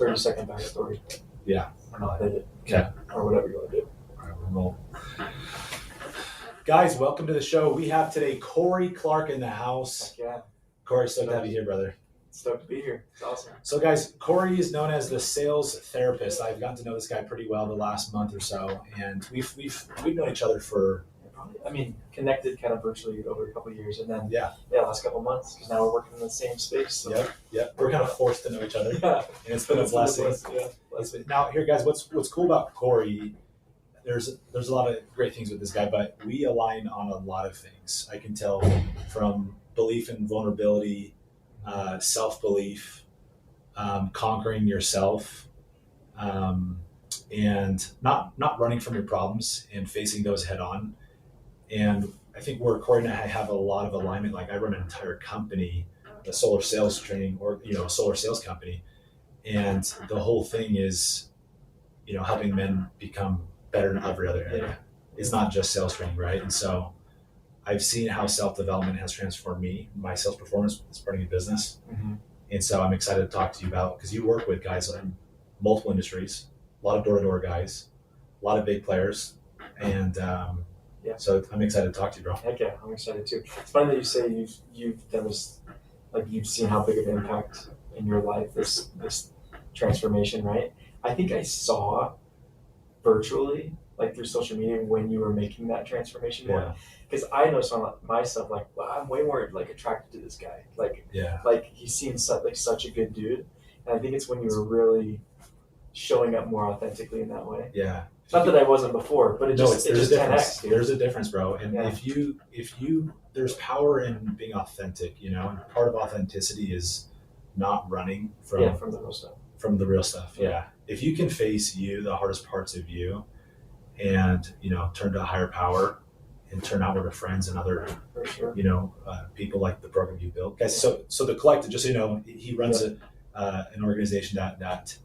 30-second backstory. Yeah. Or not edit. Okay. Or whatever you want to do. All right, we'll roll. Guys, welcome to the show. We have today Cory Clark in the house. Heck yeah. Cory, stoked to have you here, brother. Stoked to be here. It's awesome. So guys, Cory is known as the sales therapist. I've gotten to know this guy pretty well the last month or so, and we've known each other for Connected kind of virtually over a couple of years, and then last couple of months, because now we're working in the same space. So. Yep. We're kind of forced to know each other. Yeah. And it's been a blessing. Now, here, guys, what's cool about Cory? There's a lot of great things with this guy, but we align on a lot of things. I can tell from belief in vulnerability, self-belief, conquering yourself, and not running from your problems and facing those head on. And I think where Cory and I have a lot of alignment, like I run an entire company, a solar sales training or, a solar sales company. And the whole thing is, helping men become better in every other area. It's not just sales training, right? And so I've seen how self-development has transformed me, my sales performance, starting a business. Mm-hmm. And so I'm excited to talk to you about, because you work with guys in multiple industries, a lot of door-to-door guys, a lot of big players. And, so I'm excited to talk to you, bro. Heck yeah, I'm excited too. It's funny that you say you've done this, like you've seen how big of an impact in your life this transformation, right? I think I saw virtually, like through social media, when you were making that transformation more. Because I noticed on myself, like, wow, I'm way more like attracted to this guy. Like he seems like such a good dude, and I think it's when you were really showing up more authentically in that way. Yeah. Not that I wasn't before, but there's a difference. 10x, there's a difference, bro. And if you, there's power in being authentic, and part of authenticity is not running from the real stuff. From the real stuff. Yeah. If you can face the hardest parts of you, and turn to a higher power, and turn outward to friends and other, people like the program you built, guys. So the collective, just so he runs an organization that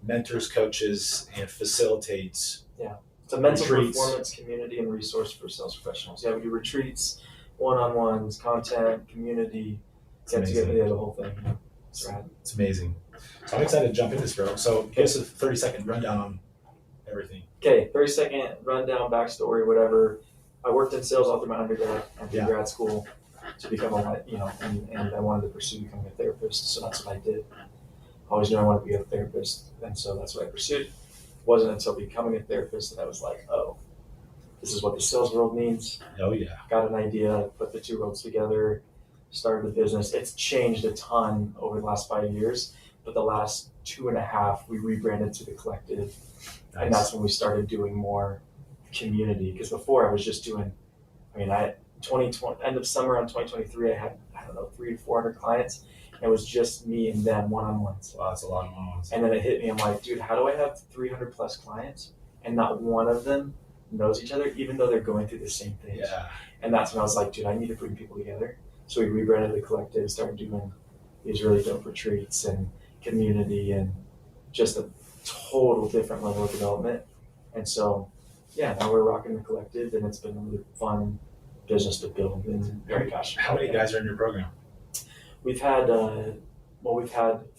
mentors, coaches, and facilitates. Yeah, it's a mental retreats. Performance community and resource for sales professionals. Yeah, we do retreats, one-on-ones, content, community, get together, the whole thing. It's amazing. So I'm excited to jump into this, bro. So give us a 30-second rundown on everything. Okay, 30-second rundown, backstory, whatever. I worked in sales all through my undergrad and through grad school to become and I wanted to pursue becoming a therapist, so that's what I did. I always knew I wanted to be a therapist, and so that's what I pursued. It wasn't until becoming a therapist that I was like, oh, this is what the sales world means. Oh, yeah. Got an idea, put the two worlds together, started the business. It's changed a ton over the last 5 years, but the last 2.5, we rebranded to The Collective. Nice. And that's when we started doing more community, because before I was just doing, end of summer on 2023, I had, 300 to 400 clients. It was just me and them one-on-ones. Wow, that's a lot of one-on-ones. And then it hit me. I'm like, dude, how do I have 300 plus clients and not one of them knows each other, even though they're going through the same things? Yeah. And that's when I was like, dude, I need to bring people together. So we rebranded The Collective, started doing these really dope retreats and community and just a total different level of development. And so, now we're rocking The Collective, and it's been a really fun business to build and very passionate. How many guys are in your program? We've had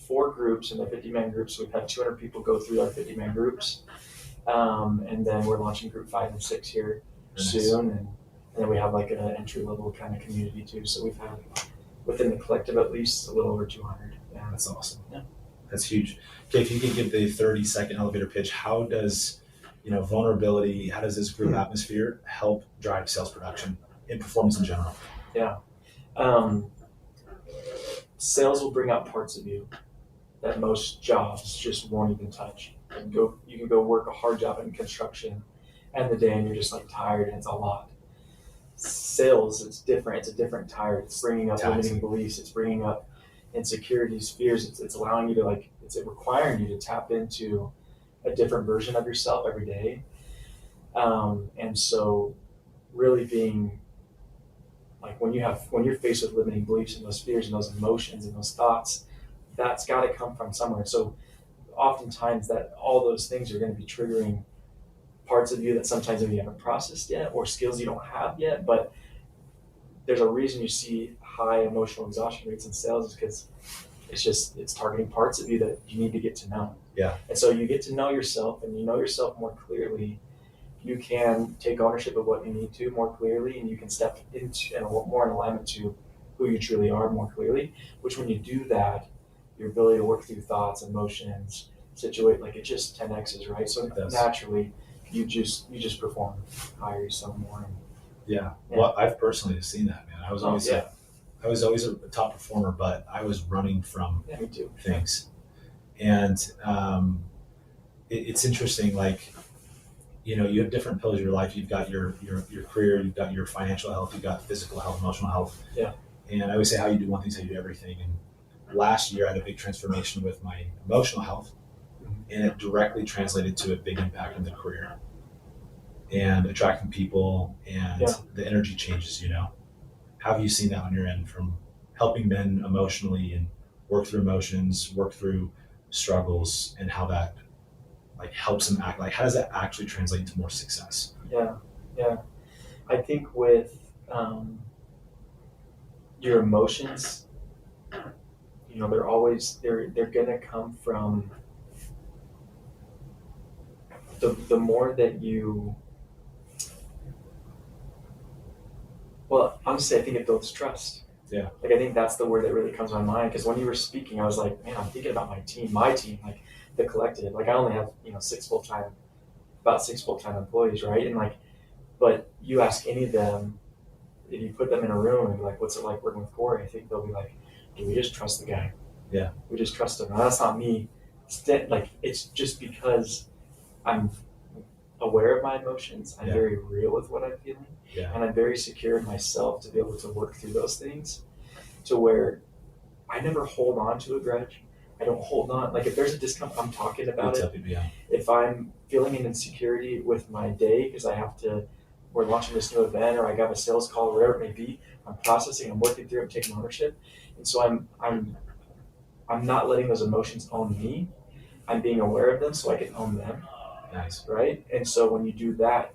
4 groups, and they're 50-man groups. So we've had 200 people go through our 50-man groups, and then we're launching group 5 and 6 here soon, and then we have like an entry-level kind of community too. So we've had within The Collective at least a little over 200. Yeah, that's awesome. Yeah, that's huge. Okay, if you could give the 30-second elevator pitch, how does vulnerability? How does this group atmosphere help drive sales production and performance in general? Yeah. Sales will bring out parts of you that most jobs just won't even touch. You can go work a hard job in construction, end the day, and you're just like tired, and it's a lot. Sales, it's different. It's a different tire. It's bringing up limiting beliefs. It's bringing up insecurities, fears. It's allowing you to it's requiring you to tap into a different version of yourself every day. And so, really being like when you're faced with limiting beliefs and those fears and those emotions and those thoughts, that's got to come from somewhere. So oftentimes that all those things are going to be triggering parts of you that sometimes you haven't processed yet, or skills you don't have yet. But there's a reason you see high emotional exhaustion rates in sales, is because It's targeting parts of you that you need to get to know. Yeah. And so you get to know yourself, and you know yourself more clearly. You can take ownership of what you need to more clearly, and you can step into and more in alignment to who you truly are more clearly. Which, when you do that, your ability to work through thoughts, emotions, situate, like, it just 10x's, right? So naturally, you just perform higher yourself more. Yeah. Well, I've personally seen that, man. I was always a top performer, but I was running from me too. things, and it's interesting. Like, you have different pillars of your life. You've got your career, you've got your financial health, you've got physical health, emotional health. Yeah. And I always say, how you do one thing is how you do everything. And last year, I had a big transformation with my emotional health, and it directly translated to a big impact in the career and attracting people and the energy changes. How have you seen that on your end from helping men emotionally and work through emotions, work through struggles, and how that helps them act? Like, how does that actually translate into more success? Yeah. I think with your emotions, they're always they're gonna come from the more that you. Well, honestly, I think it builds trust. Yeah. Like, I think that's the word that really comes to my mind, because when you were speaking, I was like, man, I'm thinking about my team, like the collective. Like, I only have about 6 full-time employees, right? And but you ask any of them, if you put them in a room and be like, what's it like working with Cory? I think they'll be like, dude, we just trust the guy. Yeah. We just trust him. Now, that's not me. It's just because I'm aware of my emotions. I'm very real with what I'm feeling. Yeah. And I'm very secure in myself to be able to work through those things, to where I never hold on to a grudge. I don't hold on. Like, if there's a discomfort, I'm talking about it. If I'm feeling an insecurity with my day because we're launching this new event, or I got a sales call, whatever it may be, I'm processing, I'm working through it, I'm taking ownership. And so I'm not letting those emotions own me. I'm being aware of them so I can own them. Nice. Right? And so when you do that,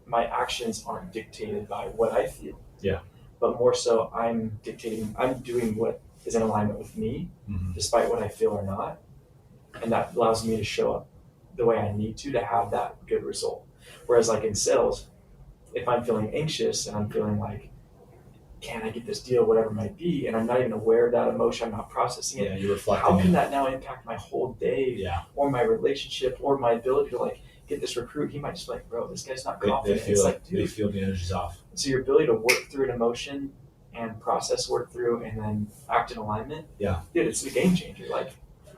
my actions aren't dictated by what I feel. Yeah. But more so, I'm doing what is in alignment with me, despite what I feel or not. And that allows me to show up the way I need to have that good result. Whereas, like, in sales, if I'm feeling anxious and I'm feeling like, can I get this deal, whatever it might be, and I'm not even aware of that emotion, I'm not processing it. Yeah, you're reflecting. How can that now impact my whole day, or my relationship, or my ability to get this recruit? He might just be like, bro, this guy's not confident. They feel the energy's off. So your ability to work through an emotion and work through, and then act in alignment. Yeah. Dude, it's a game changer.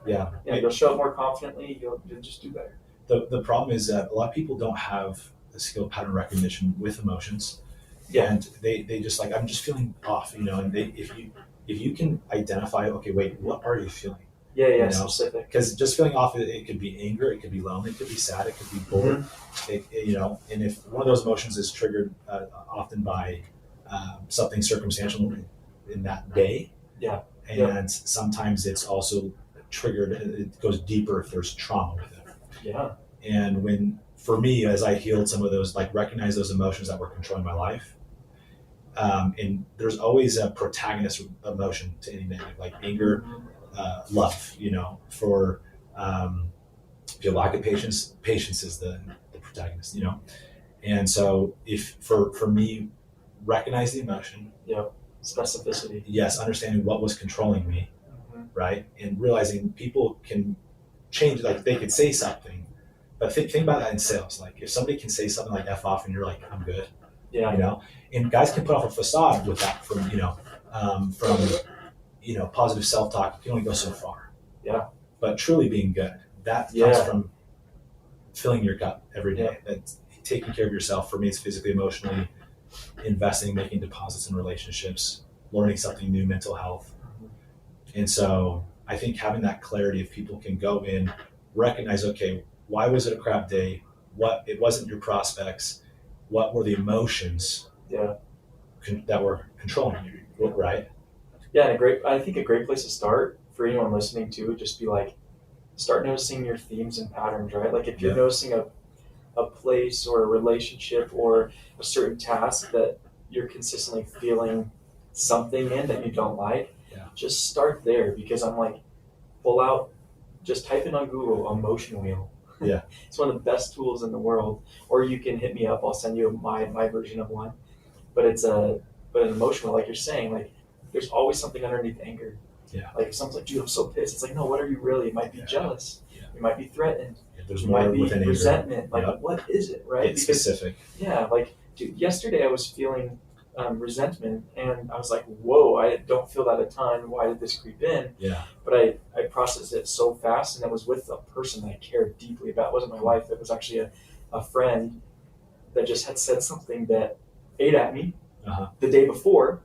You'll show up more confidently. You'll just do better. The problem is that a lot of people don't have the skill pattern recognition with emotions. Yeah. And they just I'm just feeling off, and if you can identify, okay, wait, what are you feeling? Yeah, specific. Because just feeling off, it could be anger, it could be lonely, it could be sad, it could be bored, and if one of those emotions is triggered often by something circumstantial in that day, and sometimes it's also triggered, it goes deeper if there's trauma with it. Yeah. And for me, as I healed some of those, recognize those emotions that were controlling my life, and there's always a protagonist emotion to any negative, like anger, love, for if you have lack of patience is the protagonist, and so if for me, recognize the emotion, specificity, yes, understanding what was controlling me, right, and realizing people can change, they could say something, but think about that in sales. If somebody can say something like F off and you're like, I'm good, and guys can put off a facade with that from positive self-talk. You can only go so far. Yeah. But truly being good, that comes from filling your cup every day. That's taking care of yourself. For me, it's physically, emotionally, investing, making deposits in relationships, learning something new, mental health. And so I think having that clarity, if people can go in, recognize, okay, why was it a crap day? It wasn't your prospects. What were the emotions that were controlling you, right? Yeah, I think a great place to start for anyone listening to, just be start noticing your themes and patterns, right? If you're noticing a place or a relationship or a certain task that you're consistently feeling something in that you don't like, just start there, because I'm like, pull out, just type in on Google emotion wheel. Yeah. It's one of the best tools in the world. Or you can hit me up. I'll send you my version of one. But but an emotion wheel, like you're saying, like there's always something underneath anger. Yeah. Like if someone's like, dude, I'm so pissed. It's like, no, what are you really? You might be jealous. Yeah. You might be threatened. There's You more might be within resentment. anger. Like what is it, right? It's specific. Yeah, like dude, yesterday I was feeling resentment, and I was like, whoa, I don't feel that a ton. Why did this creep in? Yeah. But I processed it so fast, and it was with a person that I cared deeply about. It wasn't my wife. It was actually a friend that just had said something that ate at me the day before,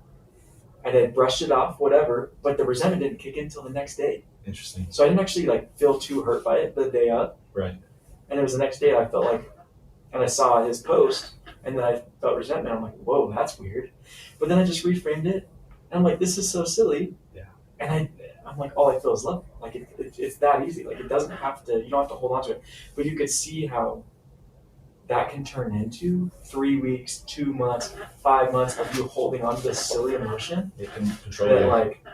and I had brushed it off, whatever, but the resentment didn't kick in until the next day. Interesting. So I didn't actually like feel too hurt by it the day up. Right. And it was the next day I felt like, and I saw his post, and then I felt resentment. I'm like, whoa, that's weird. But then I just reframed it, and I'm like, this is so silly. Yeah. And I'm like, all I feel is love. Like it's that easy. Like it doesn't have to. You don't have to hold on to it. But you could see how that can turn into 3 weeks, 2 months, 5 months of you holding on to this silly emotion. It can control that you. like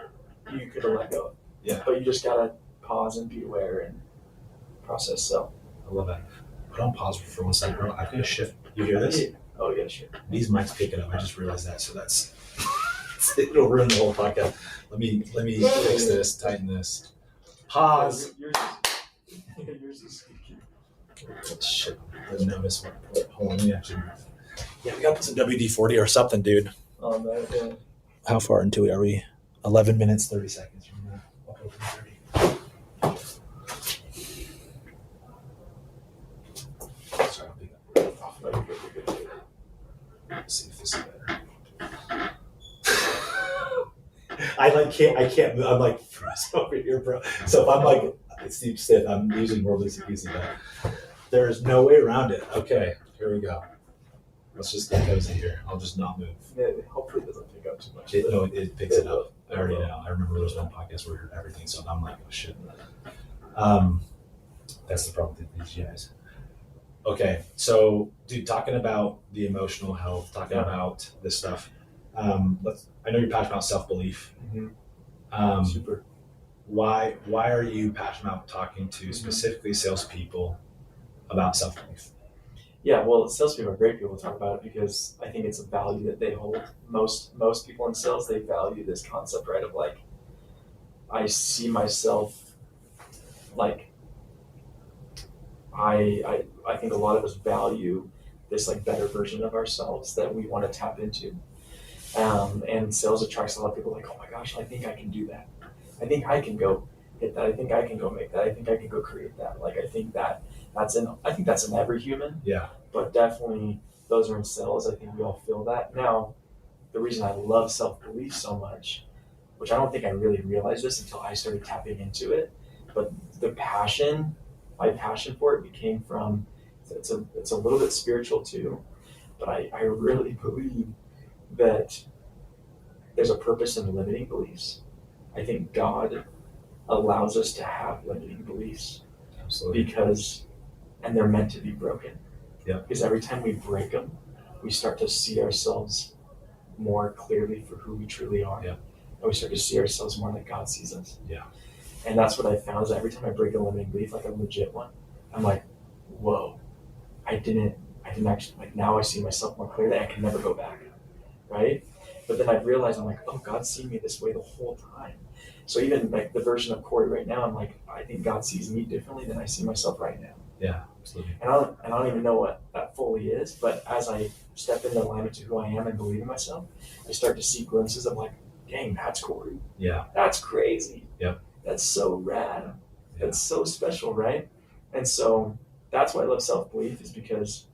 you could have let go. Yeah. But you just gotta pause and be aware and process. So I love that. Put on pause for 1 second, bro. I've got to shift. You hear this? Oh yeah, sure. These mics pick it up. I just realized that. So that's it'll ruin the whole podcast. Let me fix this, tighten this. Pause. Yours is squeaky. Shit. Didn't notice what. Hold on, let me actually. Yeah, we got to put some WD-40 or something, dude. Man, yeah. How far into it are we? 11 minutes, 30 seconds from now. Okay, 30. Sorry, I'll pick up. No, you're good. Let's see if this is better. I can't move. I'm like frozen over here, bro. So if I'm like Steve stiff, I'm using World Easy, but there's no way around it. Okay, here we go. Let's just get cozy here. I'll just not move. Yeah, hopefully it doesn't pick up too much. It picks it up. I already know. I remember there was one podcast where everything, so I'm like, oh shit. That's the problem with these guys. Okay, so dude, talking about the emotional health, talking about this stuff. I know you're passionate about self-belief. Mm-hmm. Super. Why are you passionate about talking to specifically salespeople about self-belief? Yeah, well, salespeople are great people to talk about it because I think it's a value that they hold. Most people in sales, they value this concept, right? Of like, I see myself like, I think a lot of us value this like better version of ourselves that we want to tap into. And sales attracts a lot of people like, oh my gosh, I think I can do that. I think I can go hit that. I think I can go make that. I think I can go create that. Like, I think that's in every human. Yeah. But definitely those are in sales. I think we all feel that. Now, the reason I love self-belief so much, which I don't think I really realized this until I started tapping into it, but my passion for it came from, it's a little bit spiritual too, but I really believe that there's a purpose in limiting beliefs. I think God allows us to have limiting beliefs. Absolutely. And they're meant to be broken. Yeah. Because every time we break them, we start to see ourselves more clearly for who we truly are. Yeah. And we start to see ourselves more like God sees us. Yeah. And that's what I found is every time I break a limiting belief, like a legit one, I'm like, whoa, I didn't actually, like now I see myself more clearly. I can never go back, right? But then I realized, I'm like, oh, God's seen me this way the whole time. So even like the version of Cory right now, I'm like, I think God sees me differently than I see myself right now. Yeah, absolutely. And I don't even know what that fully is, but as I step into alignment to who I am and believe in myself, I start to see glimpses of like, dang, that's Cory. Yeah. That's crazy. Yep. That's so rad. Yeah. That's so special, right? And so that's why I love self-belief, is because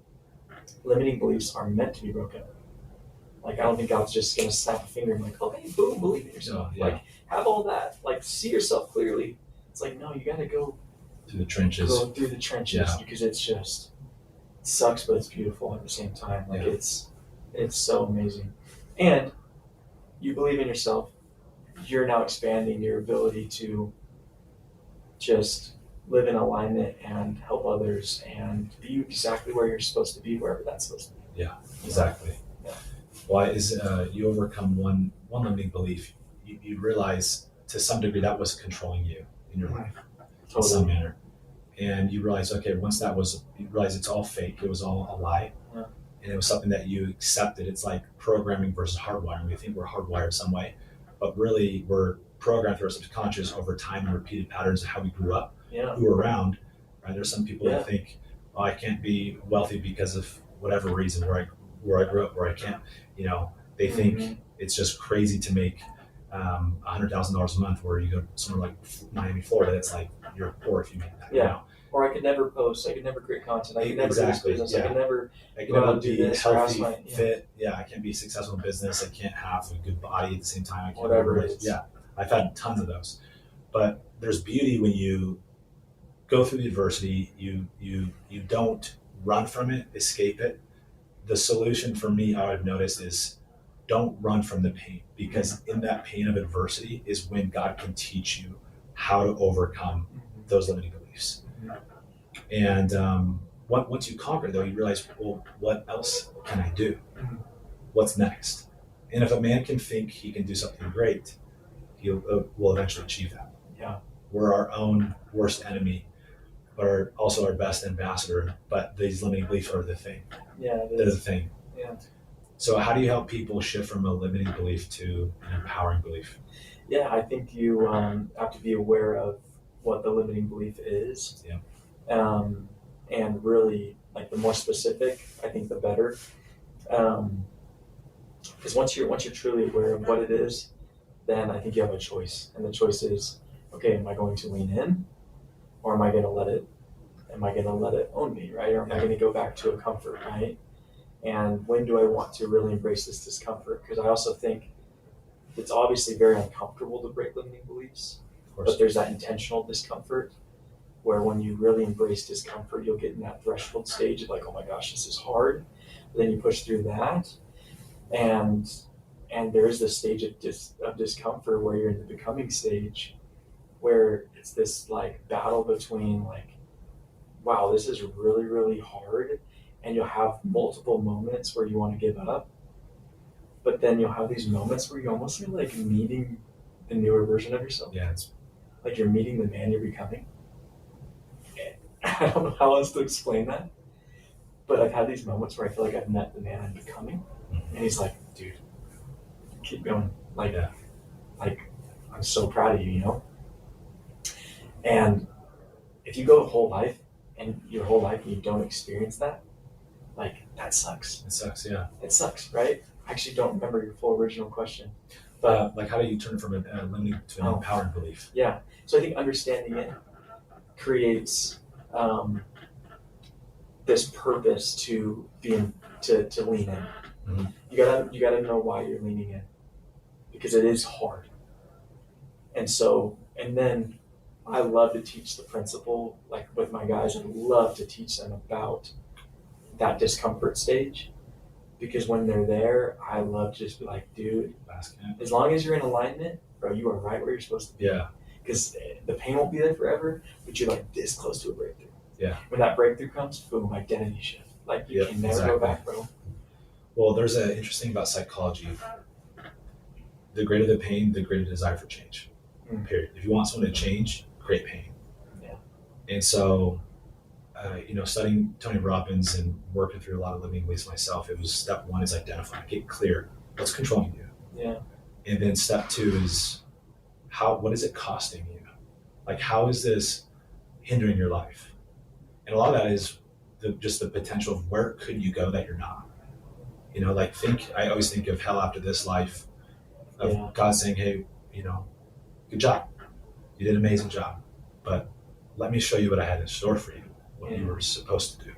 limiting beliefs are meant to be broken. Like, I don't think God's just going to snap a finger and like, oh, hey, boom, believe in yourself. Yeah. Like, have all that. Like, see yourself clearly. It's like, no, you got to go through the trenches. Because it's just, it sucks, but it's beautiful at the same time. Like, it's so amazing. And you believe in yourself. You're now expanding your ability to just live in alignment and help others and be exactly where you're supposed to be, wherever that's supposed to be. Yeah, exactly. Yeah. Why is you overcome one limiting belief? You realize to some degree that was controlling you in your life in some Totally. manner. And you realize, okay, once you realize it's all fake, it was all a lie. Yeah. And it was something that you accepted. It's like programming versus hardwiring. We think we're hardwired some way, but really we're programmed through our subconscious over time and repeated patterns of how we grew up, Yeah. who we're around. Right? There's some people Yeah. that think, oh, I can't be wealthy because of whatever reason, where I grew up, where I can't, they think it's just crazy to make $100,000 a month, where you go somewhere like Miami, Florida. It's like you're poor if you make that. Yeah. Or I could never post. I could never create content. I could never Exactly, do this business. yeah. I could never I can go out never and do be this. or ask healthy, my- fit. Yeah, I can't be successful in business. I can't have a good body at the same time. I can't Whatever be it is. Yeah, I've had tons of those. But there's beauty when you go through the adversity. You don't run from it, escape it. The solution for me, I've noticed, is don't run from the pain, because in that pain of adversity is when God can teach you how to overcome those limiting beliefs. And once you conquer, though, you realize, well, what else can I do? What's next? And if a man can think he can do something great, he will eventually achieve that. Yeah. We're our own worst enemy, but are also our best ambassador. But these limiting beliefs are the thing. Yeah. They're the thing. Yeah. So how do you help people shift from a limiting belief to an empowering belief? Yeah, I think you have to be aware of what the limiting belief is. Yeah. And really, like, the more specific, I think the better. Because once you're truly aware of what it is, then I think you have a choice. And the choice is, okay, am I going to lean in, or am I going to let it own me, right? Or am I going to go back to a comfort, right? And when do I want to really embrace this discomfort? Because I also think it's obviously very uncomfortable to break limiting beliefs, but there's that intentional discomfort where when you really embrace discomfort, you'll get in that threshold stage of like, oh my gosh, this is hard. But then you push through that, and there is this stage of discomfort where you're in the becoming stage, where it's this like battle between like, wow, this is really, really hard. And you'll have multiple moments where you want to give up, but then you'll have these moments where you almost feel like meeting the newer version of yourself. Yeah, it's like you're meeting the man you're becoming. I don't know how else to explain that, but I've had these moments where I feel like I've met the man I'm becoming, and he's like, dude, keep going. Like, Yeah. like I'm so proud of you, And if you go your whole life and you don't experience that, like, that sucks. It sucks, yeah. It sucks, right? I actually don't remember your full original question. But like, how do you turn from a limiting to an empowering belief? Yeah. So I think understanding it creates this purpose to lean in. Mm-hmm. You gotta know why you're leaning in, because it is hard. And then I love to teach the principle, like with my guys. I love to teach them about that discomfort stage, because when they're there, I love to just be like, dude, as long as you're in alignment, bro, you are right where you're supposed to be. Yeah. Because the pain won't be there forever, but you're like this close to a breakthrough. Yeah. When that breakthrough comes, boom, identity shift. Like, you can never go back, bro. Well, there's an interesting about psychology. The greater the pain, the greater the desire for change. Period. If you want someone to change, create pain. Yeah. And so, studying Tony Robbins and working through a lot of limiting beliefs myself, it was step one is identify, get clear what's controlling you. Yeah. And then step two is what is it costing you? Like, how is this hindering your life? And a lot of that is just the potential of where could you go that you're not. I always think of hell after this life, of God saying, hey, good job. You did an amazing job, but let me show you what I had in store for you, what you were supposed to do.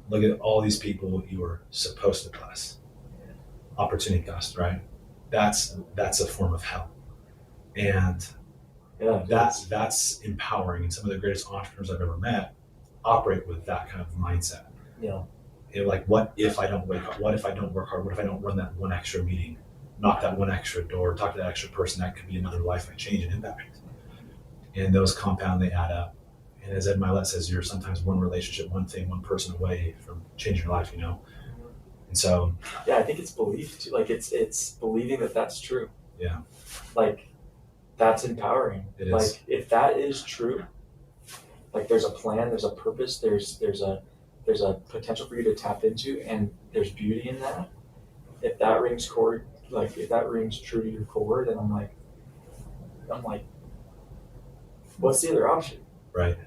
Look at all these people you were supposed to bless. Opportunity cost, right? That's a form of hell. And that's empowering. And some of the greatest entrepreneurs I've ever met operate with that kind of mindset. Yeah. Like, what if I don't wake up? What if I don't work hard? What if I don't run that one extra meeting, knock that one extra door, talk to that extra person? That could be another life I change and impact. And those compound, they add up. And as Ed Milet says, you're sometimes one relationship, one thing, one person away from changing your life, And so, yeah, I think it's belief too. Like, it's believing that that's true. Yeah. Like, That's empowering. It is. Like if that is true, like there's a plan, there's a purpose, there's a potential for you to tap into, and there's beauty in that. If that rings core, like if that rings true to your core, then I'm like, what's the other option? Right.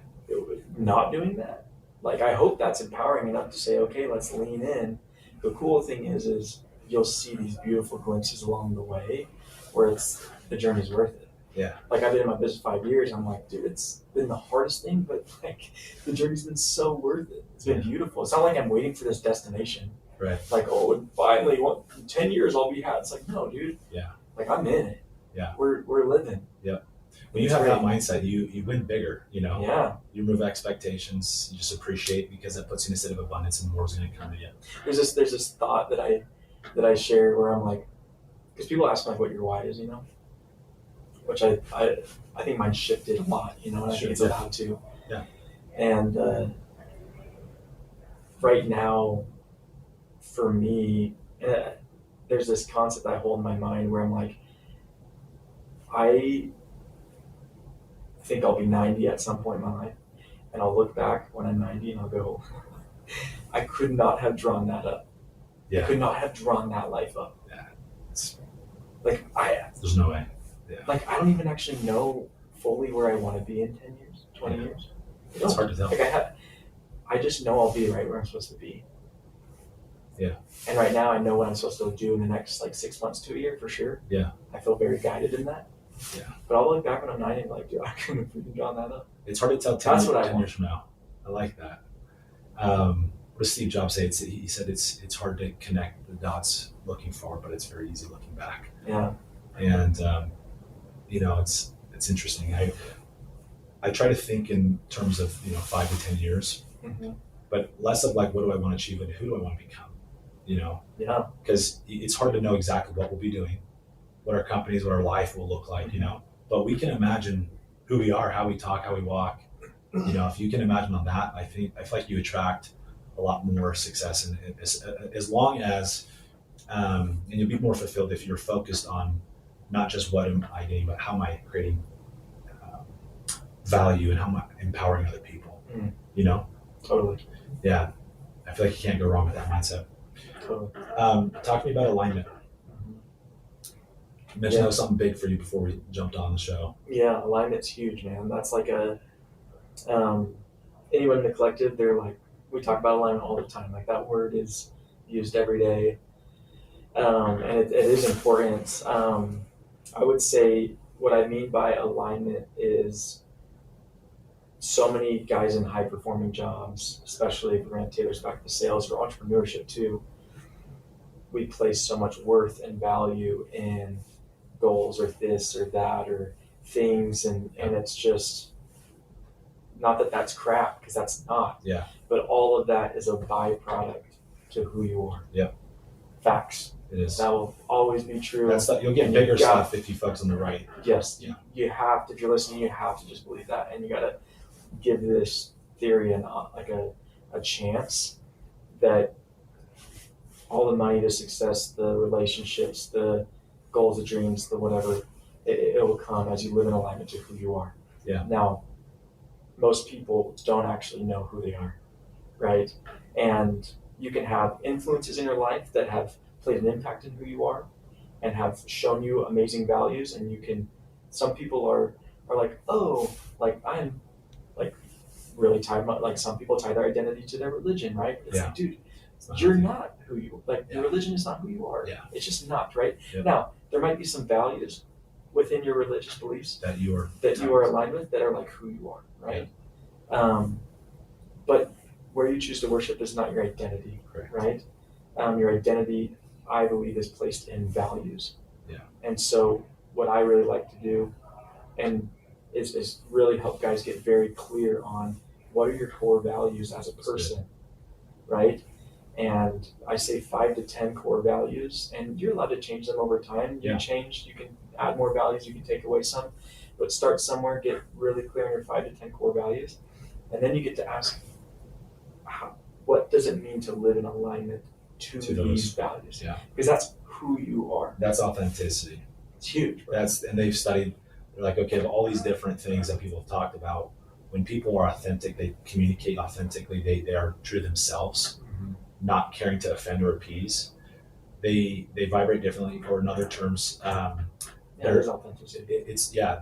Not doing that. Like I hope that's empowering enough to say, okay, let's lean in. The cool thing is you'll see these beautiful glimpses along the way where it's the journey's worth it. Yeah. Like I've been in my business 5 years. I'm like, dude, it's been the hardest thing, but like the journey's been so worth it. It's been beautiful. It's not like I'm waiting for this destination. Right. Like, oh, and finally, in 10 years I'll be happy. It's like, no, dude. Yeah. Like I'm in it. Yeah. We're living. Yeah. When you have that mindset, you win bigger, you know. Yeah. You remove expectations, you just appreciate, because that puts you in a state of abundance and more is gonna come to you. There's this thought that I share where I'm like, because people ask me like what your why is, you know, which I think mine shifted a lot, you know, and I think it's allowed to. Yeah. And right now, for me, there's this concept I hold in my mind where I'm like, I think I'll be 90 at some point in my life, and I'll look back when I'm 90 and I'll go, I could not have drawn that up. Yeah. I could not have drawn that life up. Yeah. There's no way. Yeah. Like I don't even actually know fully where I want to be in 10 years, 20 years. It's hard to tell. Like I just know I'll be right where I'm supposed to be. Yeah. And right now I know what I'm supposed to do in the next like 6 months to a year for sure. Yeah. I feel very guided in that. Yeah. But I'll look back when I'm 90 and like, dude, I couldn't have freaking drawn that up. It's hard to tell 10 years from now. I like that. What does Steve Jobs say? He said it's hard to connect the dots looking forward, but it's very easy looking back. Yeah. And you know, it's interesting. I try to think in terms of 5 to 10 years, but less of like what do I want to achieve and who do I want to become. Yeah. Because it's hard to know exactly what we'll be doing, what our companies, what our life will look like. But we can imagine who we are, how we talk, how we walk. If you can imagine on that, I feel like you attract a lot more success, and as long as and you'll be more fulfilled if you're focused on not just what am I getting, but how am I creating value and how am I empowering other people. Totally. Yeah, I feel like you can't go wrong with that mindset. Totally. Talk to me about alignment. You mentioned that was something big for you before we jumped on the show. Yeah, alignment's huge, man. That's like anyone in the collective, they're like, we talk about alignment all the time. Like that word is used every day. And it is important. I would say what I mean by alignment is so many guys in high performing jobs, especially if we're going to tailor this back to sales or entrepreneurship too, we place so much worth and value in goals or this or that or things, and it's just not that that's crap, because that's not. Yeah. But all of that is a byproduct to who you are. Yeah. Facts. It is. That will always be true. You'll get bigger stuff if you focus on the right. Yes. Yeah. You have to, if you're listening, you have to just believe that, and you got to give this theory a chance that all the money, the success, the relationships, the goals, the dreams, the whatever, it will come as you live in alignment to who you are. Yeah. Now, most people don't actually know who they are, right? And you can have influences in your life that have played an impact in who you are and have shown you amazing values, and some people are like, oh, like I'm like really tied, like some people tie their identity to their religion, right? It's like, dude, you're not who you like. Your religion is not who you are. Yeah. It's just not, right? Yep. Now, there might be some values within your religious beliefs that you are aligned with, that are like who you are, right? Yeah. But where you choose to worship is not your identity, correct, right? Your identity, I believe, is placed in values. Yeah. And so what I really like to do and is really help guys get very clear on what are your core values as a person, right? And I say 5 to 10 core values, and you're allowed to change them over time. You can add more values, you can take away some, but start somewhere, get really clear on your 5 to 10 core values. And then you get to ask, what does it mean to live in alignment to these values? Yeah. Because that's who you are. That's authenticity. It's huge. Right? And they've studied They're like, okay, of all these different things that people have talked about, when people are authentic, they communicate authentically, they are true to themselves, not caring to offend or appease. They vibrate differently, or in other terms, There's authenticity.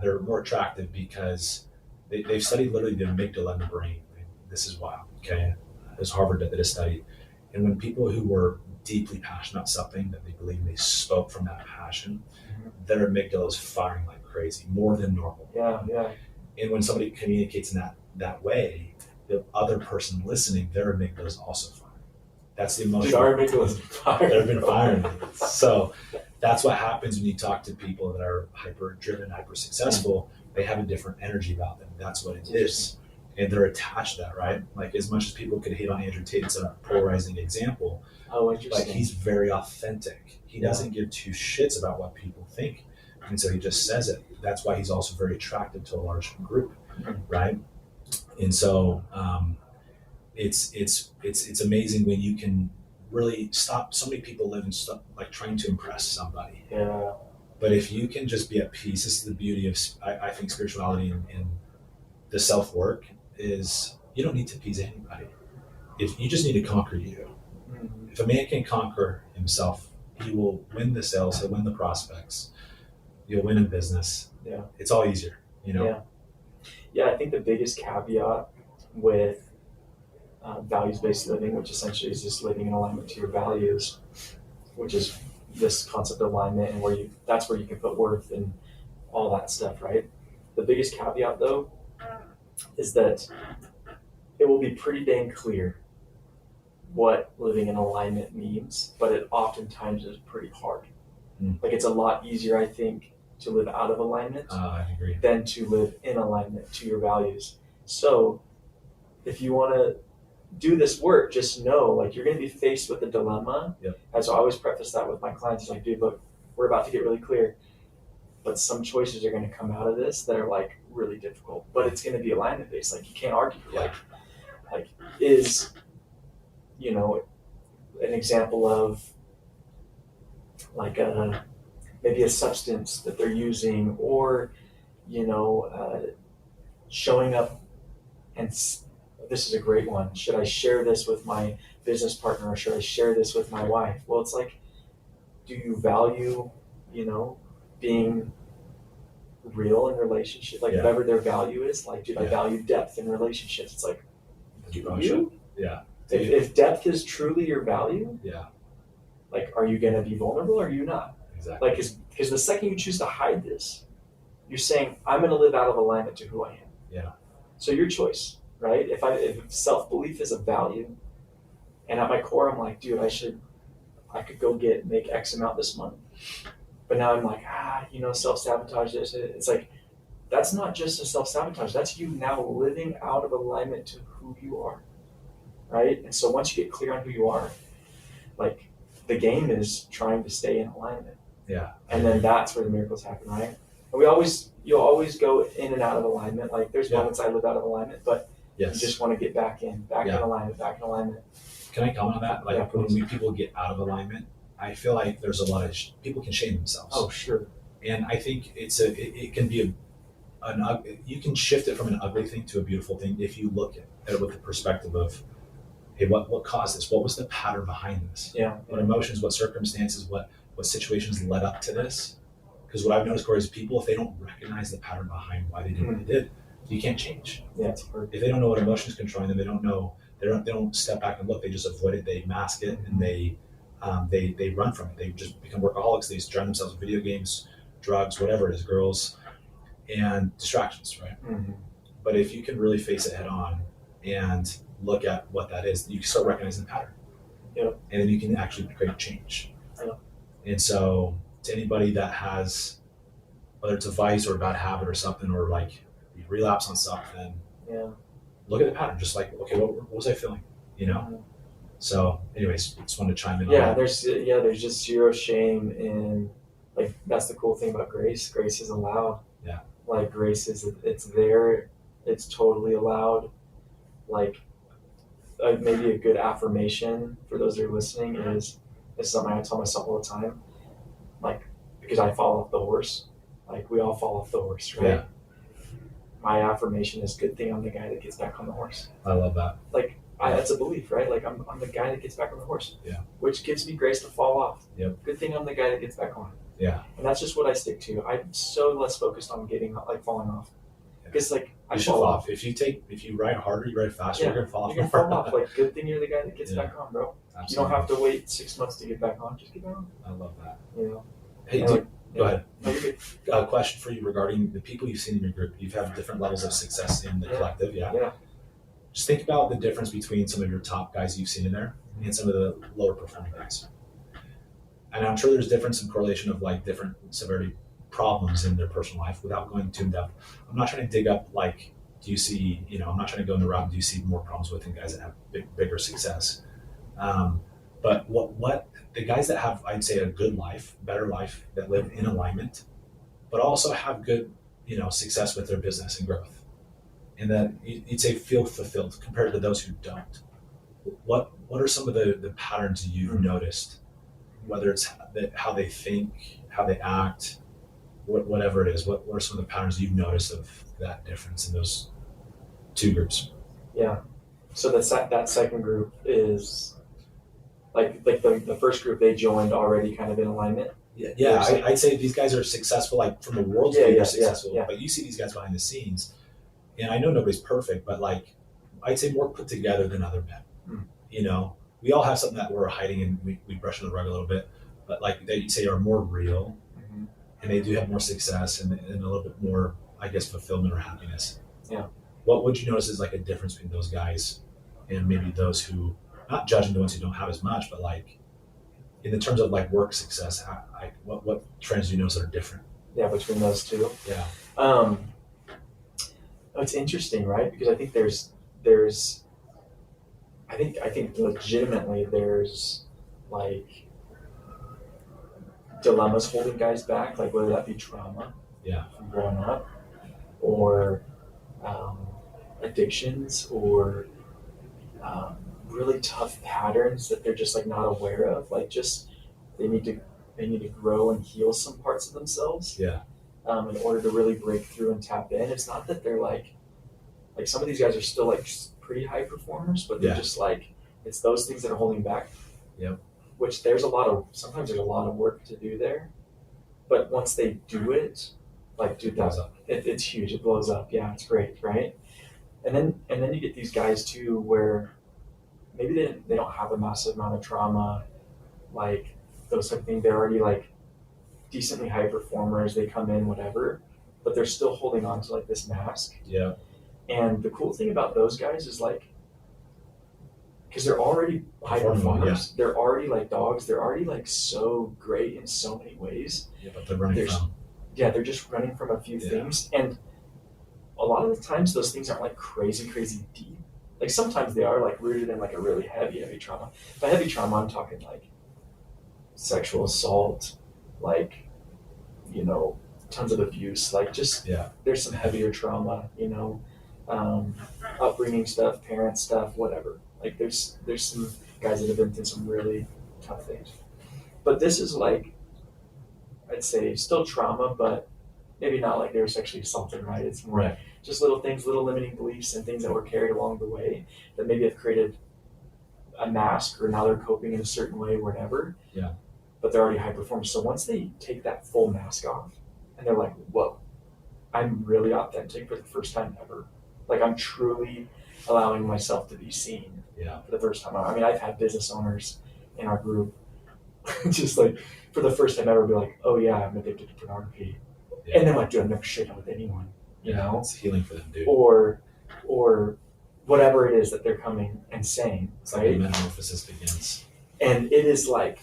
they're more attractive because they've studied literally the amygdala in the brain. This is wild. Okay, this Harvard did a study, and when people who were deeply passionate about something that they believe they spoke from that passion, their amygdala is firing like crazy, more than normal. Yeah. And when somebody communicates in that way, the other person listening, their amygdala is also firing. That's the emotion. Dude, our amygdala's firing. They've been firing. So that's what happens when you talk to people that are hyper driven, hyper successful. They have a different energy about them. That's what it is. And they're attached to that, right? Like, as much as people could hate on Andrew Tate, it's a polarizing example. Oh, interesting. Like, he's very authentic. He doesn't give two shits about what people think. And so he just says it. That's why he's also very attractive to a large group, right? And so it's amazing when you can really stop. So many people live in stuff like trying to impress somebody. Yeah. But if you can just be at peace, this is the beauty of, I think, spirituality and the self-work is you don't need to appease anybody. If you just need to conquer you. If a man can conquer himself, he will win the sales, he'll win the prospects, you'll win in business. Yeah. It's all easier, you know? Yeah, I think the biggest caveat with values-based living, which essentially is just living in alignment to your values, which is this concept of alignment, and that's where you can put worth and all that stuff, right? The biggest caveat, though, is that it will be pretty dang clear what living in alignment means, but it oftentimes is pretty hard. Like, it's a lot easier, I think, to live out of alignment I agree. than to live in alignment to your values. So if you want to do this work, just know, like, you're going to be faced with a dilemma. Yep. And so I always preface that with my clients. It's like, dude, look, we're about to get really clear, but some choices are going to come out of this that are like really difficult, but it's going to be alignment based. Like, you can't argue. Like is, you know, an example of like maybe a substance that they're using, or, you know, showing up and this is a great one. Should I share this with my business partner, or should I share this with my wife? Well, it's like, do you value, you know, being real in relationship? Like, whatever their value is, like, dude, I value depth in relationships. It's like, do you? Yeah. If depth is truly your value, like, are you going to be vulnerable, or are you not? Exactly. Like, because the second you choose to hide this, you're saying, I'm going to live out of alignment to who I am. Yeah. So your choice, right? If self-belief is a value, and at my core, I'm like, dude, I could go make X amount this month. But now I'm like, you know, self-sabotage this. It's like, that's not just a self-sabotage. That's you now living out of alignment to who you are, right? And so once you get clear on who you are, like, the game is trying to stay in alignment. Yeah. And then that's where the miracles happen, right? And you'll always go in and out of alignment. Like, there's moments I live out of alignment, but you just want to get back in alignment. Can I comment on that? Like, when people get out of alignment, I feel like there's a lot of people can shame themselves. Oh, sure. And I think it can be you can shift it from an ugly thing to a beautiful thing if you look at it with the perspective of, hey, what caused this? What was the pattern behind this? Yeah. What emotions, what circumstances, what situations led up to this? Because what I've noticed, Cory, is people, if they don't recognize the pattern behind why they did what they did, you can't change. Yeah, it's hard. If they don't know what emotions controlling them, they don't step back and look. They just avoid it. They mask it, and they run from it. They just become workaholics. They just drown themselves in video games, drugs, whatever it is, girls, and distractions, right? Mm-hmm. But if you can really face it head on and look at what that is, you can start recognizing the pattern. Yep. And then you can actually create change. Yep. And so, to anybody that has, whether it's a vice or a bad habit or something, or like you relapse on something, look at the pattern. Just like, okay, what was I feeling? You know. Mm-hmm. So, anyways, just wanted to chime in. Yeah, there's just zero shame in, like, that's the cool thing about grace. Grace is allowed. Yeah. Like, grace it's there. It's totally allowed. Like, maybe a good affirmation for those that are listening is something I tell myself all the time. Like, because I fall off the horse, Like we all fall off the horse, right? Yeah. My affirmation is good thing I'm the guy that gets back on the horse. I love that. Like that's a belief, right? Like I'm the guy that gets back on the horse. Yeah. Which gives me grace to fall off. Yep. Good thing I'm the guy that gets back on. Yeah. And that's just what I stick to. I'm so less focused on getting like falling off. Because like I should fall off. If you ride harder, you ride faster, Yeah, you're gonna fall off. You're gonna fall off. Like good thing you're the guy that gets Yeah. back on, bro. Absolutely. You don't have to wait 6 months to get back on. Just get back on. I love that. You know. Hey, And, dude, like, go ahead. No, you're good. A question for you regarding the people you've seen in your group. You've had different levels of success in the collective, yeah? Yeah. Just think about the difference between some of your top guys you've seen in there and some of the lower performing guys. And I'm sure there's difference in correlation of like different severity problems in their personal life without going too in depth. I'm not trying to dig up like, do you see, I'm not trying to go in the route, do you see more problems within guys that have bigger success? But what the guys that have, I'd say, a good life, better life, that live in alignment, but also have good, success with their business and growth, and that you'd say feel fulfilled compared to those who don't. What are some of the patterns you've noticed, whether it's how they think, how they act, whatever it is? What are some of the patterns you've noticed of that difference in those two groups? Yeah. So that second group is like the first group they joined already kind of in alignment. Yeah. I'd say these guys are successful, like from the world's view, they're successful. Yeah. But you see these guys behind the scenes, and I know nobody's perfect, but like I'd say more put together than other men. We all have something that we're hiding and we brush on the rug a little bit, but like they you'd say are more real, and they do have more success and a little bit more, I guess, fulfillment or happiness. Yeah. What would you notice is like a difference between those guys and maybe those who, not judging the ones who don't have as much, but like in the terms of like work success, what trends do you notice that are different? Yeah, between those two. Yeah. It's interesting, right? Because I think I think legitimately there's like dilemmas holding guys back, like whether that be trauma, from growing up, or addictions, or really tough patterns that they're just like not aware of. Like just they need to grow and heal some parts of themselves. Yeah. In order to really break through and tap in. It's not that they're like some of these guys are still like pretty high performers, but they're just like it's those things that are holding back. Yep. Which sometimes there's a lot of work to do there, but once they do it, like dude, it's huge. It blows up. Yeah, it's great, right? And then you get these guys too where maybe they don't have a massive amount of trauma, like those type of things. They're already like decently high performers. They come in whatever, but they're still holding on to like this mask. Yeah. And the cool thing about those guys is like, because they're already high performers, they're already like dogs, they're already like so great in so many ways. Yeah, but they're running from. Yeah, they're just running from a few things, and a lot of the times those things aren't like crazy deep. Like sometimes they are like rooted in like a really heavy trauma. By heavy trauma, I'm talking like sexual assault, like tons of abuse, like just there's some heavier trauma, upbringing stuff, parent stuff, whatever. Like there's some guys that have been through some really tough things. But this is like, I'd say still trauma, but maybe not like they were sexually assaulted, right? It's more just little things, little limiting beliefs and things that were carried along the way that maybe have created a mask, or now they're coping in a certain way, whatever. Yeah. But they're already high performers. So once they take that full mask off and they're like, whoa, I'm really authentic for the first time ever. Like I'm truly allowing myself to be seen for the first time. I mean, I've had business owners in our group just like for the first time ever be like, oh yeah, I'm addicted to pornography. Yeah. And then like, dude, I've never shared it with anyone, you know? It's healing for them, dude. Or whatever it is that they're coming and saying, it's right? Like the metamorphosis begins. And it is like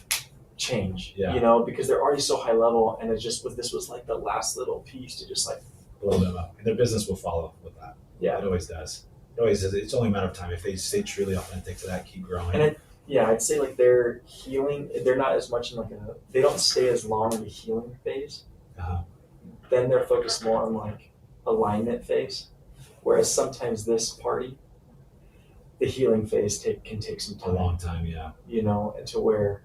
change, because they're already so high level, and this was like the last little piece to just like blow them up. And their business will follow with that. Yeah. It always does. It always does. It's only a matter of time. If they stay truly authentic to that, keep growing. And I'd say like they're healing. They're not as much in like they don't stay as long in the healing phase. Then they're focused more on like alignment phase. Whereas sometimes this party, the healing phase can take some time. A long time, yeah. To where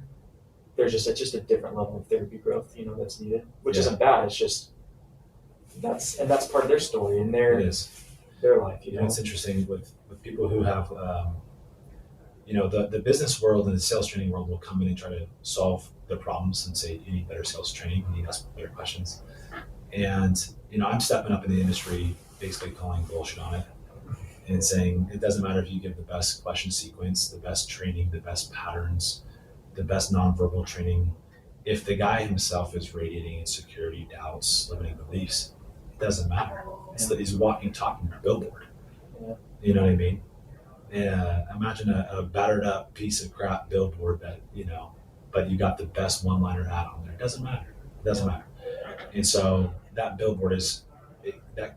there's just a different level of therapy growth, that's needed, which isn't bad. It's just that's part of their story and It is. their life, You know, it's interesting with people who have, the business world and the sales training world will come in and try to solve their problems and say, you need better sales training, you need to ask better questions. And, I'm stepping up in the industry, basically calling bullshit on it and saying it doesn't matter if you give the best question sequence, the best training, the best patterns, the best nonverbal training. If the guy himself is radiating insecurity, doubts, limiting beliefs, it doesn't matter. He's walking, talking billboard. Yeah. You know what I mean? Imagine a battered up piece of crap billboard that, but you got the best one-liner ad on there. It doesn't matter. It doesn't matter. And so that billboard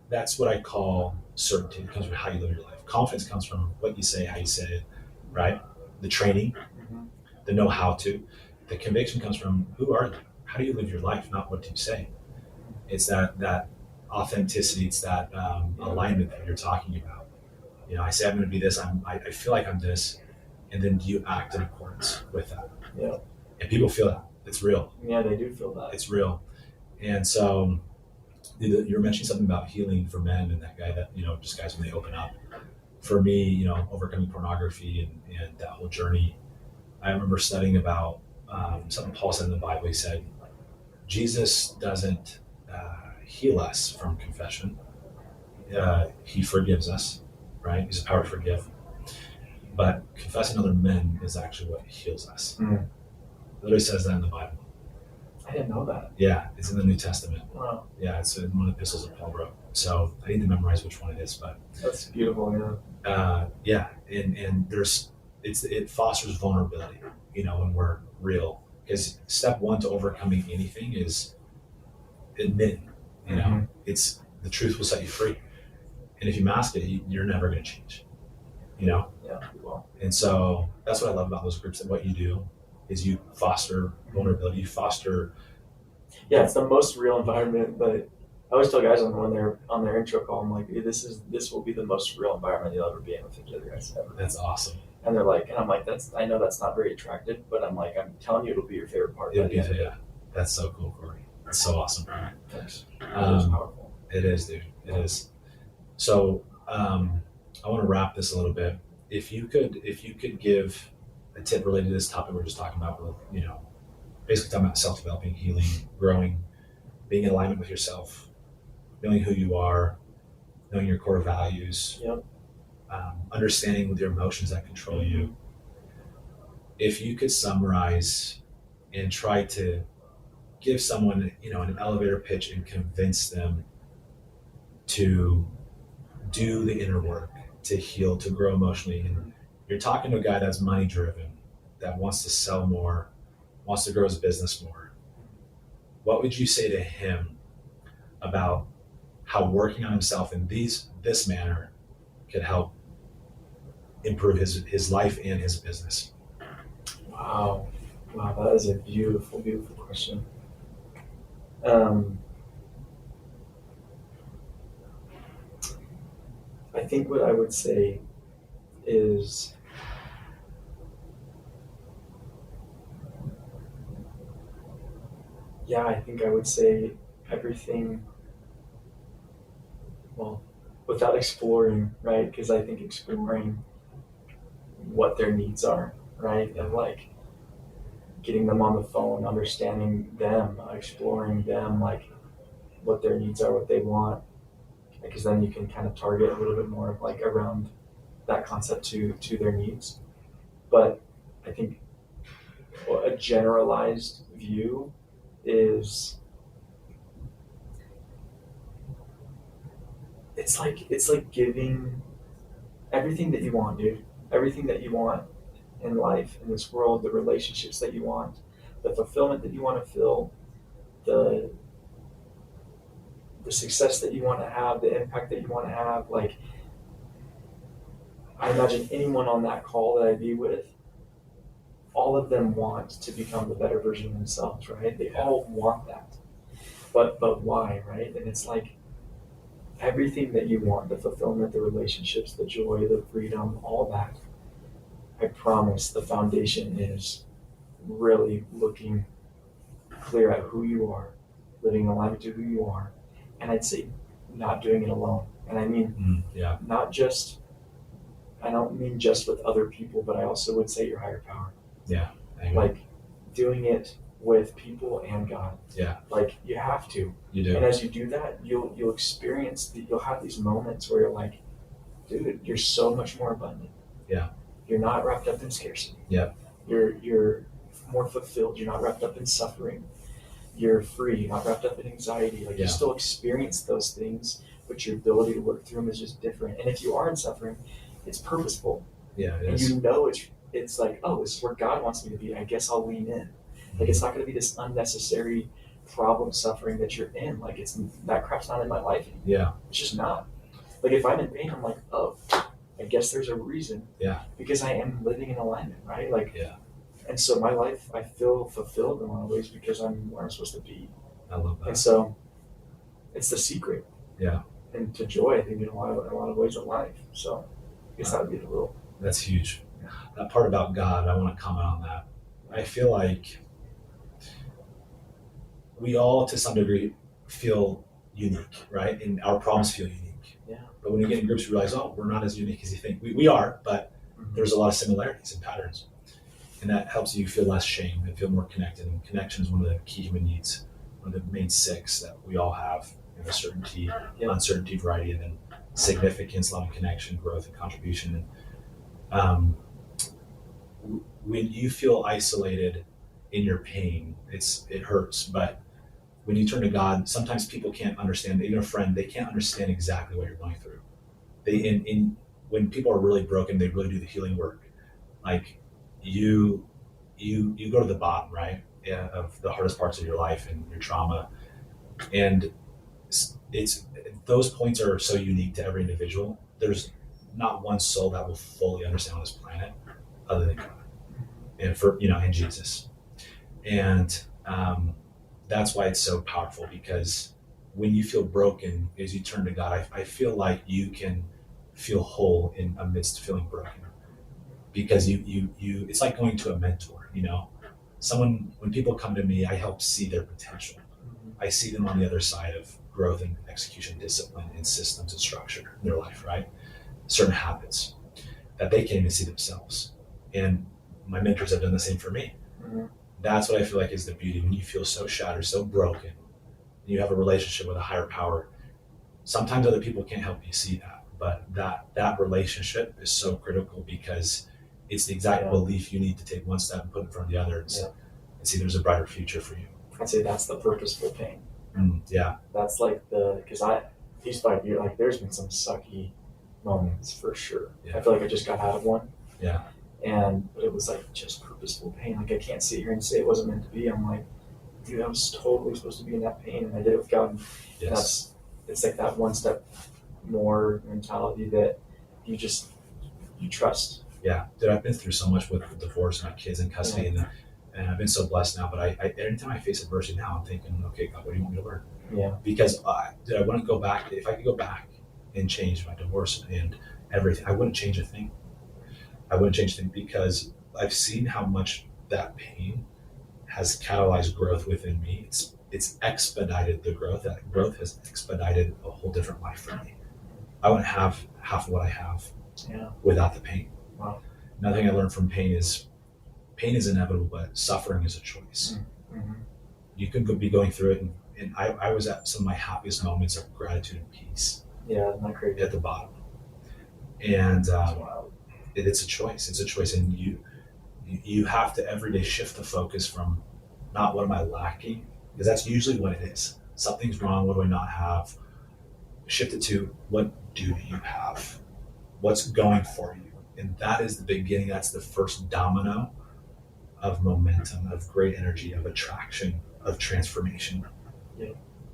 that's what I call certainty. It comes from how you live your life. Confidence comes from what you say, how you say it, right? The training, the know how to. The conviction comes from who are you? How do you live your life, not what do you say? It's that authenticity. It's that alignment that you're talking about. I say I'm going to be this. I feel like I'm this, and then do you act in accordance with that? Yeah. And people feel that. It's real. Yeah, they do feel that. It's real. And so you were mentioning something about healing for men and that guy that, just guys when they open up. For me, overcoming pornography and that whole journey, I remember studying about something Paul said in the Bible. He said, Jesus doesn't heal us from confession. He forgives us, right? He's a power to forgive. But confessing other men is actually what heals us. It literally says that in the Bible. I didn't know that. Yeah, it's in the New Testament. Wow. Yeah, it's in one of the epistles that Paul wrote. So I need to memorize which one it is, but that's beautiful. Yeah. And it fosters vulnerability, when we're real. Because step one to overcoming anything is admitting, it's the truth will set you free. And if you mask it, you're never going to change, Yeah, you will. And so that's what I love about those groups and what you do is you foster vulnerability, you foster. Yeah, it's the most real environment. But I always tell guys when they're on their intro call, I'm like, this will be the most real environment you'll ever be in with each other guys ever. That's awesome. And they're like, and I'm like, I know that's not very attractive, but I'm like, I'm telling you, it'll be your favorite part. Yeah, that's so cool, Cory. That's so awesome. Thanks. It is powerful. It is, dude. It is. So I want to wrap this a little bit. If you could give a tip related to this topic we're just talking about, with basically talking about self-developing, healing, growing, being in alignment with yourself, knowing who you are, knowing your core values, understanding with your emotions that control you. If you could summarize and try to give someone, an elevator pitch and convince them to do the inner work, to heal, to grow emotionally, and you're talking to a guy that's money driven, that wants to sell more, wants to grow his business more, what would you say to him about how working on himself in this manner could help improve his life and his business? Wow, that is a beautiful, beautiful question. I think what I would say is I think I would say everything, well, without exploring, right? Because I think exploring what their needs are, right? And like getting them on the phone, understanding them, exploring them, like what their needs are, what they want, because then you can kind of target a little bit more like around that concept to their needs. But I think a generalized view is it's like giving everything that you want, dude. Everything that you want in life, in this world, the relationships that you want, the fulfillment that you want to feel, the success that you want to have, the impact that you want to have. Like, I imagine anyone on that call that I'd be with, all of them want to become the better version of themselves, right? They all want that. But why, right? And it's like everything that you want, the fulfillment, the relationships, the joy, the freedom, all that, I promise the foundation is really looking clear at who you are, living in alignment to who you are, And I'd say not doing it alone. And I mean, Yeah. not just, I don't mean just with other people, but I also would say your higher power. Yeah. Amen. Like doing it with people and God. Yeah. Like you have to. You do. And as you do that, you'll experience, you'll have these moments where you're like, dude, you're so much more abundant. Yeah. You're not wrapped up in scarcity. Yeah. You're more fulfilled. You're not wrapped up in suffering. You're free. You're not wrapped up in anxiety. Like you still experience those things, but your ability to work through them is just different. And if you are in suffering, it's purposeful. Yeah. It and is. you know it's like, oh, this is where God wants me to be. I guess I'll lean in. Like it's not going to be this unnecessary problem suffering that you're in. Like it's that crap's not in my life anymore. Yeah. It's just not. Like if I'm in pain, I'm like, oh, I guess there's a reason. Yeah. Because I am living in alignment, right? Like, yeah. And so my life, I feel fulfilled in a lot of ways because I'm where I'm supposed to be. I love that. And so, it's the secret. Yeah. And to joy, I think in a lot of ways of life. So, I guess that would be the rule. That's huge. That part about God, I want to comment on that. I feel like we all, to some degree, feel unique, right? And our problems feel unique. Yeah. But when you get in groups, you realize, oh, we're not as unique as you think. We are, but there's a lot of similarities and patterns. And that helps you feel less shame and feel more connected. And connection is one of the key human needs, one of the main six that we all have: certainty, uncertainty, variety, and then significance, love, and connection, growth, and contribution. And when you feel isolated in your pain, it hurts. But when you turn to God, sometimes people can't understand. Even a friend, they can't understand exactly what you're going through. When people are really broken, they really do the healing work. Like you go to the bottom, right? Yeah, of the hardest parts of your life and your trauma, and it's those points are so unique to every individual. There's not one soul that will fully understand on this planet other than God, and and Jesus, and that's why it's so powerful, because when you feel broken, as you turn to God, I feel like you can feel whole in amidst feeling broken, because you it's like going to a mentor. Someone, when people come to me, I help see their potential. I see them on the other side of growth and execution, discipline, and systems and structure in their life, right? Certain habits that they can't even see themselves. And my mentors have done the same for me. Mm-hmm. That's what I feel like is the beauty. When you feel so shattered, so broken, and you have a relationship with a higher power, sometimes other people can't help you see that. But that relationship is so critical, because it's the exact belief you need to take one step and put in front of the other and see there's a brighter future for you. I'd say that's the purposeful pain. Yeah. That's like because these 5 years, like there's been some sucky moments for sure. Yeah. I feel like I just got out of one. Yeah. But it was like just purposeful pain. Like I can't sit here and say it wasn't meant to be. I'm like, dude, I was totally supposed to be in that pain, and I did it with God. Yes. It's like that one step more mentality that you trust. Yeah, dude, I've been through so much with divorce and my kids in custody, and I've been so blessed now. But I anytime I face adversity now, I'm thinking, okay, God, what do you want me to learn? Yeah. Because I wouldn't go back. If I could go back and change my divorce and everything, I wouldn't change a thing. I wouldn't change a thing, because I've seen how much that pain has catalyzed growth within me. It's expedited the growth. That growth has expedited a whole different life for me. I wouldn't have half of what I have without the pain. Wow. Another thing I learned from pain is inevitable, but suffering is a choice. Mm-hmm. You could be going through it, and I was at some of my happiest moments of gratitude and peace. Yeah, isn't that crazy? At the bottom. And it's a choice. It's a choice, and you have to every day shift the focus from not what am I lacking, because that's usually what it is. Something's wrong. What do I not have? Shift it to what do you have? What's going for you? And that is the beginning. That's the first domino of momentum, of great energy, of attraction, of transformation. Yeah.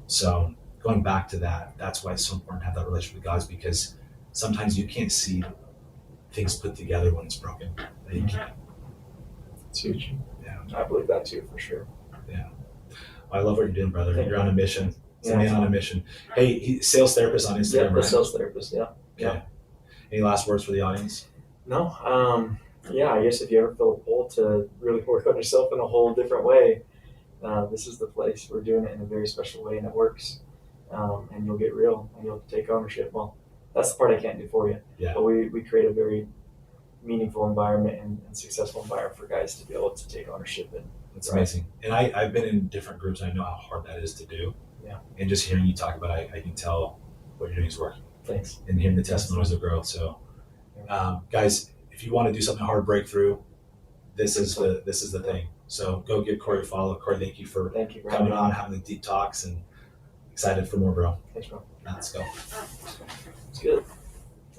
So going back to that, that's why it's so important to have that relationship with God, is because sometimes you can't see things put together when it's broken. You can't. It's huge. Yeah. I believe that too, for sure. Yeah. Well, I love what you're doing, brother. You're on a mission. It's a man on a mission. Hey, sales therapist on Instagram, yeah, right? The sales therapist, yeah. Okay. Yeah. Any last words for the audience? No. I guess if you ever feel a pull to really work on yourself in a whole different way, this is the place. We're doing it in a very special way, and it works. and you'll get real and you'll take ownership. Well, that's the part I can't do for you. Yeah. But we create a very meaningful environment and successful environment for guys to be able to take ownership in. It's amazing. And I've been in different groups. And I know how hard that is to do. Yeah. And just hearing you talk about it, I can tell what you're doing is working. Thanks. And hearing the testimonies of growth. So, guys, if you want to do something hard, breakthrough, this is the thing. So go give Cory a follow. Cory, thank you for coming on, having the deep talks, and excited for more, bro. Thanks, bro. Let's go. It's good.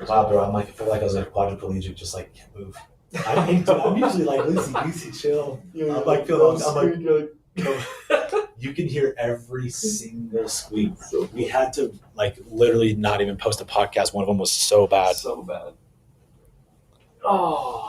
Wow, bro. I feel like I was like quadriplegic, just like can't move. I'm usually like loosey chill. I'm like you can hear every single squeak. We had to like literally not even post a podcast. One of them was so bad. Oh.